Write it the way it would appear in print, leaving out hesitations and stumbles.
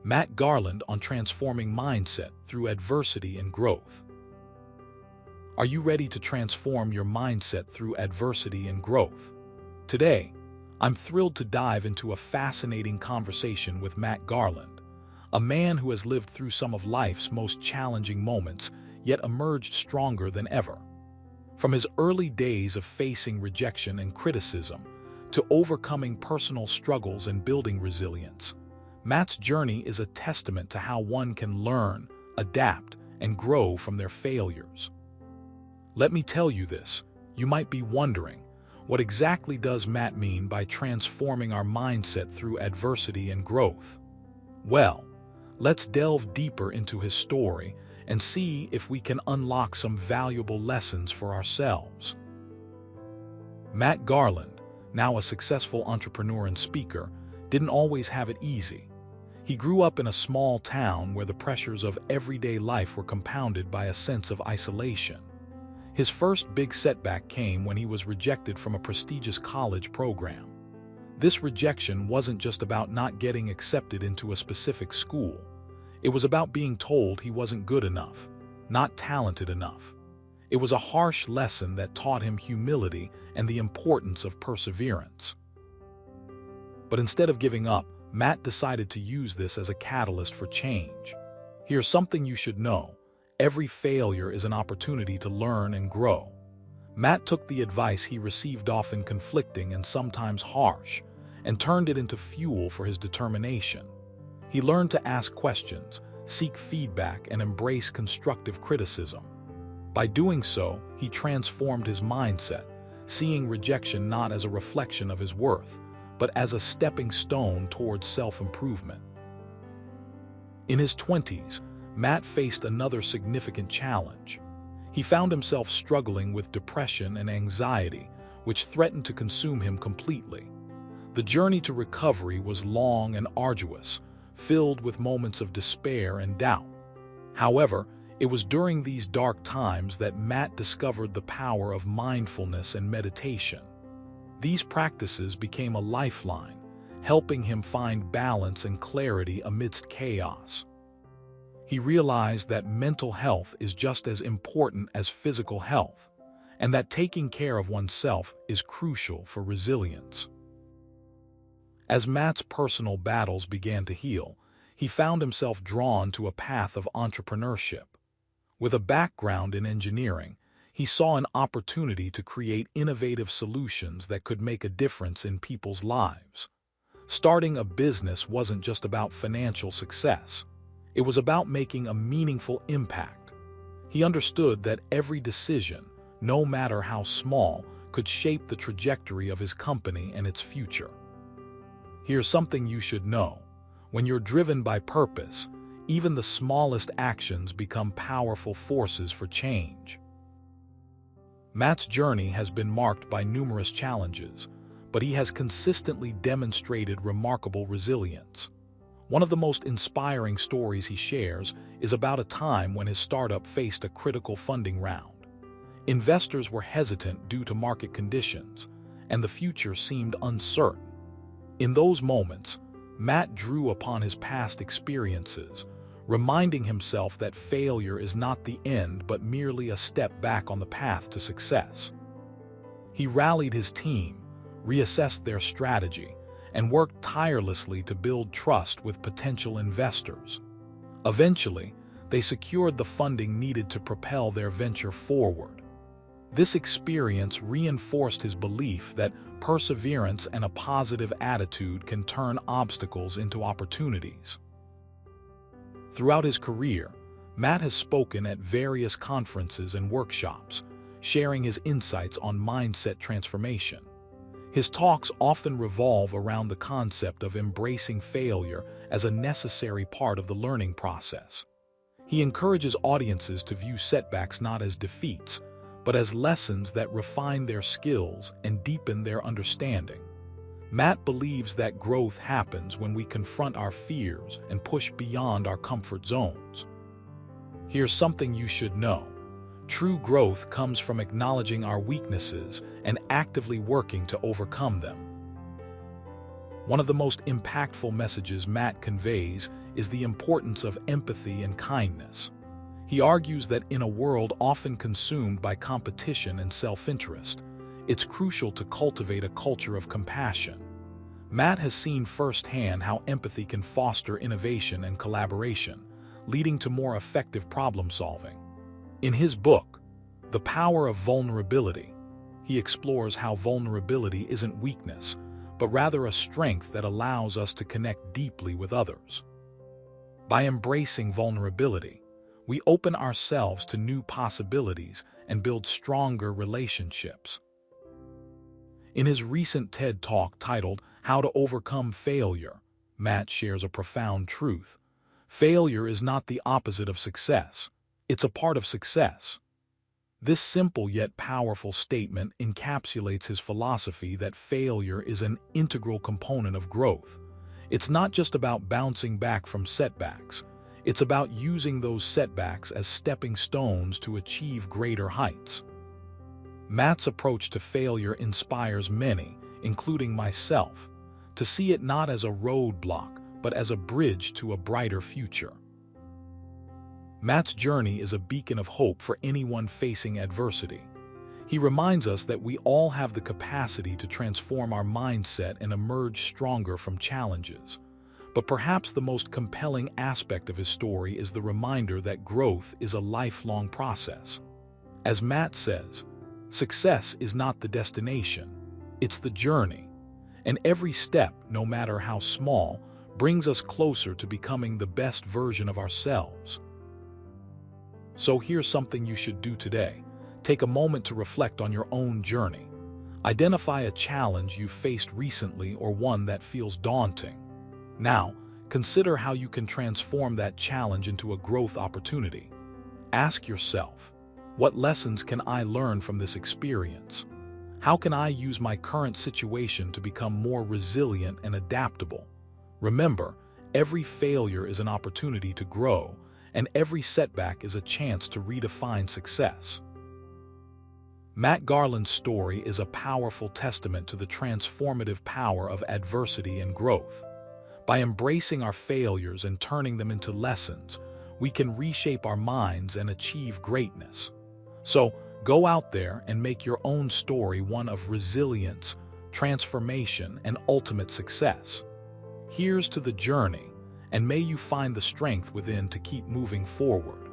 Matt Garland on transforming mindset through adversity and growth. Are you ready to transform your mindset through adversity and growth? Today, I'm thrilled to dive into a fascinating conversation with Matt Garland, a man who has lived through some of life's most challenging moments, yet emerged stronger than ever. From his early days of facing rejection and criticism to overcoming personal struggles and building resilience, Matt's journey is a testament to how one can learn, adapt, and grow from their failures. Let me tell you this, you might be wondering, what exactly does Matt mean by transforming our mindset through adversity and growth? Well, let's delve deeper into his story and see if we can unlock some valuable lessons for ourselves. Matt Garland, now a successful entrepreneur and speaker, didn't always have it easy. He grew up in a small town where the pressures of everyday life were compounded by a sense of isolation. His first big setback came when he was rejected from a prestigious college program. This rejection wasn't just about not getting accepted into a specific school. It was about being told he wasn't good enough, not talented enough. It was a harsh lesson that taught him humility and the importance of perseverance. But instead of giving up, Matt decided to use this as a catalyst for change. Here's something you should know. Every failure is an opportunity to learn and grow. Matt took the advice he received, often conflicting and sometimes harsh, and turned it into fuel for his determination. He learned to ask questions, seek feedback, and embrace constructive criticism. By doing so, he transformed his mindset, seeing rejection not as a reflection of his worth, but as a stepping stone towards self-improvement. In his 20s, Matt faced another significant challenge. He found himself struggling with depression and anxiety, which threatened to consume him completely. The journey to recovery was long and arduous, filled with moments of despair and doubt. However, it was during these dark times that Matt discovered the power of mindfulness and meditation. These practices became a lifeline, helping him find balance and clarity amidst chaos. He realized that mental health is just as important as physical health, and that taking care of oneself is crucial for resilience. As Matt's personal battles began to heal, he found himself drawn to a path of entrepreneurship. With a background in engineering, he saw an opportunity to create innovative solutions that could make a difference in people's lives. Starting a business wasn't just about financial success. It was about making a meaningful impact. He understood that every decision, no matter how small, could shape the trajectory of his company and its future. Here's something you should know. When you're driven by purpose, even the smallest actions become powerful forces for change. Matt's journey has been marked by numerous challenges, but he has consistently demonstrated remarkable resilience. One of the most inspiring stories he shares is about a time when his startup faced a critical funding round. Investors were hesitant due to market conditions, and the future seemed uncertain. In those moments, Matt drew upon his past experiences, reminding himself that failure is not the end but merely a step back on the path to success. He rallied his team, reassessed their strategy, and worked tirelessly to build trust with potential investors. Eventually, they secured the funding needed to propel their venture forward. This experience reinforced his belief that perseverance and a positive attitude can turn obstacles into opportunities. Throughout his career, Matt has spoken at various conferences and workshops, sharing his insights on mindset transformation. His talks often revolve around the concept of embracing failure as a necessary part of the learning process. He encourages audiences to view setbacks not as defeats, but as lessons that refine their skills and deepen their understanding. Matt believes that growth happens when we confront our fears and push beyond our comfort zones. Here's something you should know. True growth comes from acknowledging our weaknesses and actively working to overcome them. One of the most impactful messages Matt conveys is the importance of empathy and kindness. He argues that in a world often consumed by competition and self-interest, it's crucial to cultivate a culture of compassion. Matt has seen firsthand how empathy can foster innovation and collaboration, leading to more effective problem-solving. In his book, The Power of Vulnerability, he explores how vulnerability isn't weakness, but rather a strength that allows us to connect deeply with others. By embracing vulnerability, we open ourselves to new possibilities and build stronger relationships. In his recent TED Talk titled How to Overcome Failure, Matt shares a profound truth. Failure is not the opposite of success. It's a part of success. This simple yet powerful statement encapsulates his philosophy that failure is an integral component of growth. It's not just about bouncing back from setbacks. It's about using those setbacks as stepping stones to achieve greater heights. Matt's approach to failure inspires many, including myself, to see it not as a roadblock, but as a bridge to a brighter future. Matt's journey is a beacon of hope for anyone facing adversity. He reminds us that we all have the capacity to transform our mindset and emerge stronger from challenges. But perhaps the most compelling aspect of his story is the reminder that growth is a lifelong process. As Matt says, success is not the destination, it's the journey. And every step, no matter how small, brings us closer to becoming the best version of ourselves. So here's something you should do today. Take a moment to reflect on your own journey. Identify a challenge you've faced recently or one that feels daunting. Now, consider how you can transform that challenge into a growth opportunity. Ask yourself, what lessons can I learn from this experience? How can I use my current situation to become more resilient and adaptable? Remember, every failure is an opportunity to grow, and every setback is a chance to redefine success. Matt Garland's story is a powerful testament to the transformative power of adversity and growth. By embracing our failures and turning them into lessons, we can reshape our minds and achieve greatness. So, go out there and make your own story one of resilience, transformation, and ultimate success. Here's to the journey, and may you find the strength within to keep moving forward.